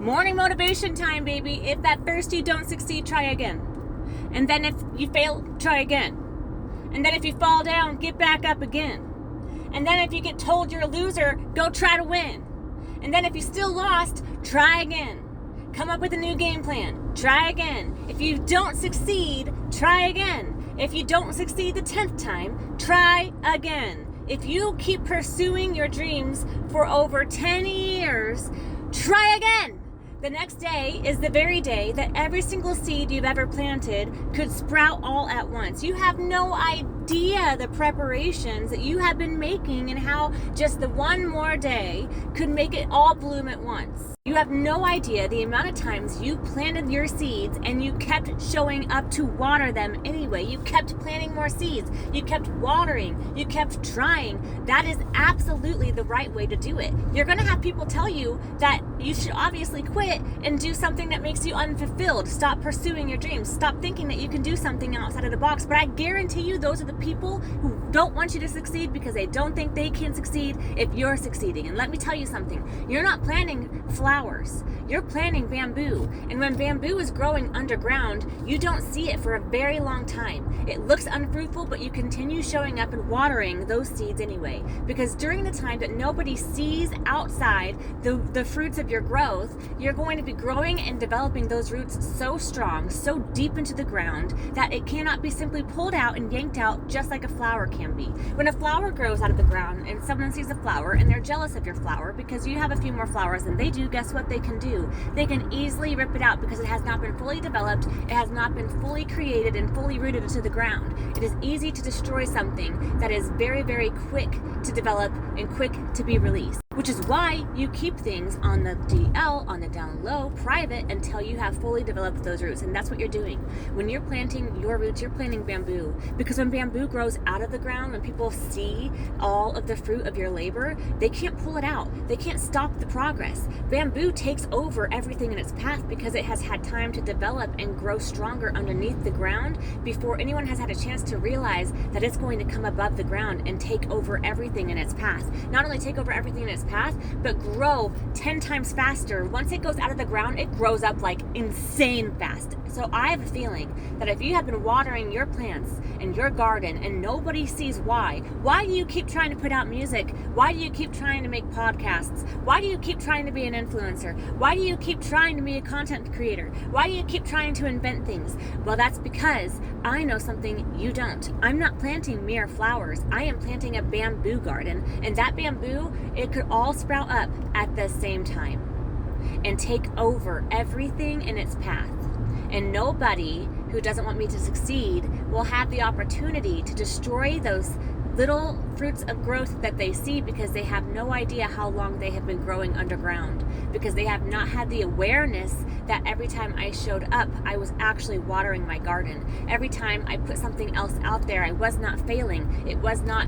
Morning motivation time, baby. If at first you don't succeed, try again. And then if you fail, try again. And then if you fall down, get back up again. And then if you get told you're a loser, go try to win. And then if you still lost, try again. Come up with a new game plan. Try again. If you don't succeed, try again. If you don't succeed the 10th time, try again. If you keep pursuing your dreams for over 10 years, try again. The next day is the very day that every single seed you've ever planted could sprout all at once. You have no idea the preparations that you have been making and how just the one more day could make it all bloom at once. You have no idea the amount of times you planted your seeds and you kept showing up to water them anyway. You kept planting more seeds. You kept watering. You kept trying. That is absolutely the right way to do it. You're going to have people tell you that you should obviously quit and do something that makes you unfulfilled. Stop pursuing your dreams. Stop thinking that you can do something outside of the box. But I guarantee you those are the people who don't want you to succeed because they don't think they can succeed if you're succeeding. And let me tell you something. You're not planting flowers. You're planting bamboo. And when bamboo is growing underground, you don't see it for a very long time. It looks unfruitful, but you continue showing up and watering those seeds anyway. Because during the time that nobody sees outside the fruits of your growth, you're going to be growing and developing those roots so strong, so deep into the ground, that it cannot be simply pulled out and yanked out just like a flower can be. When a flower grows out of the ground and someone sees a flower and they're jealous of your flower because you have a few more flowers than they do, guess what they can do? They can easily rip it out because it has not been fully developed, it has not been fully created and fully rooted into the ground. It is easy to destroy something that is very, very quick to develop and quick to be released. Which is why you keep things on the DL, on the down low, private, until you have fully developed those roots. And that's what you're doing. When you're planting your roots, you're planting bamboo. Because when bamboo grows out of the ground, when people see all of the fruit of your labor, they can't pull it out. They can't stop the progress. Bamboo takes over everything in its path because it has had time to develop and grow stronger underneath the ground before anyone has had a chance to realize that it's going to come above the ground and take over everything in its path. Not only take over everything in its path, but grow 10 times faster. Once it goes out of the ground, it grows up like insane fast. So I have a feeling that if you have been watering your plants in your garden and nobody sees why do you keep trying to put out music? Why do you keep trying to make podcasts? Why do you keep trying to be an influencer? Why do you keep trying to be a content creator? Why do you keep trying to invent things? Well, that's because I know something you don't. I'm not planting mere flowers. I am planting a bamboo garden, and that bamboo, it could all sprout up at the same time and take over everything in its path. And nobody who doesn't want me to succeed will have the opportunity to destroy those little fruits of growth that they see because they have no idea how long they have been growing underground, because they have not had the awareness that every time I showed up, I was actually watering my garden. Every time I put something else out there, I was not failing. It was not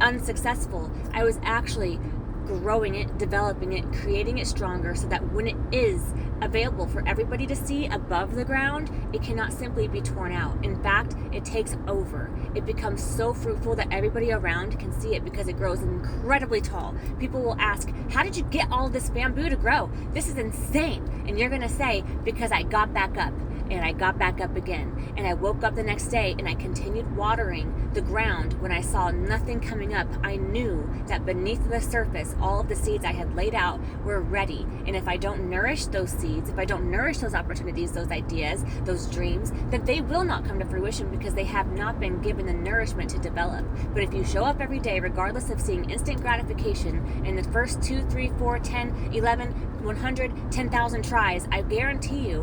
unsuccessful. I was actually growing it, developing it, creating it stronger so that when it is available for everybody to see above the ground, it cannot simply be torn out. In fact, it takes over. It becomes so fruitful that everybody around can see it because it grows incredibly tall. People will ask, how did you get all this bamboo to grow? This is insane. And you're going to say, because I got back up. And I got back up again. And I woke up the next day and I continued watering the ground. When I saw nothing coming up, I knew that beneath the surface, all of the seeds I had laid out were ready. And if I don't nourish those seeds, if I don't nourish those opportunities, those ideas, those dreams, then they will not come to fruition because they have not been given the nourishment to develop. But if you show up every day, regardless of seeing instant gratification in the first 2, 3, 4, 10, 11, 100, 10,000 tries, I guarantee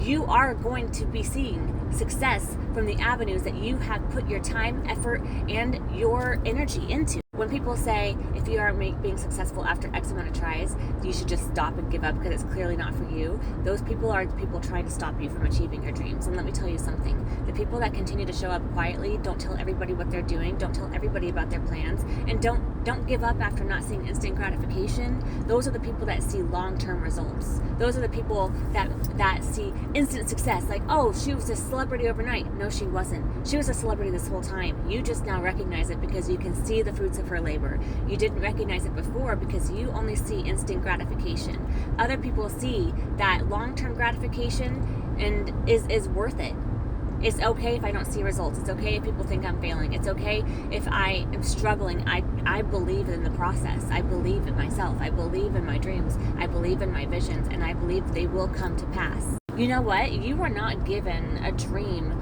you are going to be seeing success from the avenues that you have put your time, effort, and your energy into. When people say, if you aren't being successful after X amount of tries, you should just stop and give up because it's clearly not for you, those people are people trying to stop you from achieving your dreams. And let me tell you something. The people that continue to show up quietly, don't tell everybody what they're doing, don't tell everybody about their plans, and don't don't give up after not seeing instant gratification. Those are the people that see long-term results. Those are the people that see instant success. Like, oh, she was a celebrity overnight. No, she wasn't. She was a celebrity this whole time. You just now recognize it because you can see the fruits of her labor. You didn't recognize it before because you only see instant gratification. Other people see that long-term gratification and is worth it. It's okay if I don't see results. It's okay if people think I'm failing. It's okay if I am struggling. I believe in the process. I believe in myself. I believe in my dreams. I believe in my visions, and I believe they will come to pass. You know what? You are not given a dream.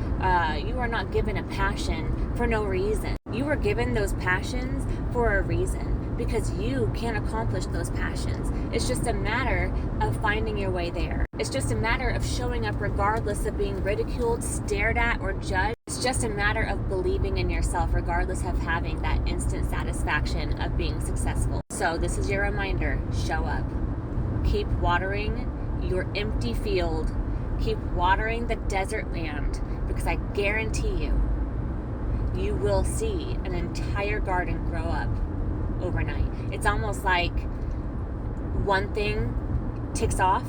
You are not given a passion for no reason. You were given those passions for a reason, because you can accomplish those passions. It's just a matter of finding your way there. It's just a matter of showing up regardless of being ridiculed, stared at, or judged. It's just a matter of believing in yourself regardless of having that instant satisfaction of being successful. So this is your reminder. Show up. Keep watering your empty field. Keep watering the desert land, because I guarantee you, you will see an entire garden grow up overnight. It's almost like one thing ticks off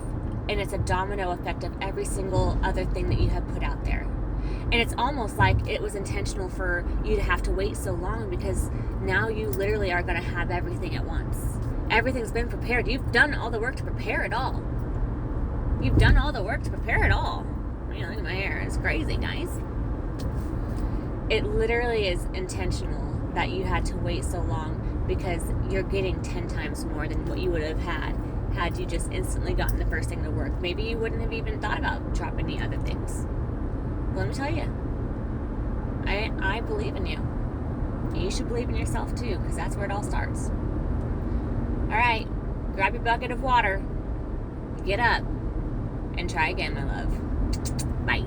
and it's a domino effect of every single other thing that you have put out there. And it's almost like it was intentional for you to have to wait so long, because now you literally are going to have everything at once. Everything's been prepared. You've done all the work to prepare it all. You've done all the work to prepare it all. You know, look at my hair. It's crazy, guys. It literally is intentional that you had to wait so long, because you're getting 10 times more than what you would have had you just instantly gotten the first thing to work. Maybe you wouldn't have even thought about dropping the other things. But let me tell you, I believe in you. You should believe in yourself too, because that's where it all starts. All right, grab your bucket of water, get up, and try again, my love. Bye.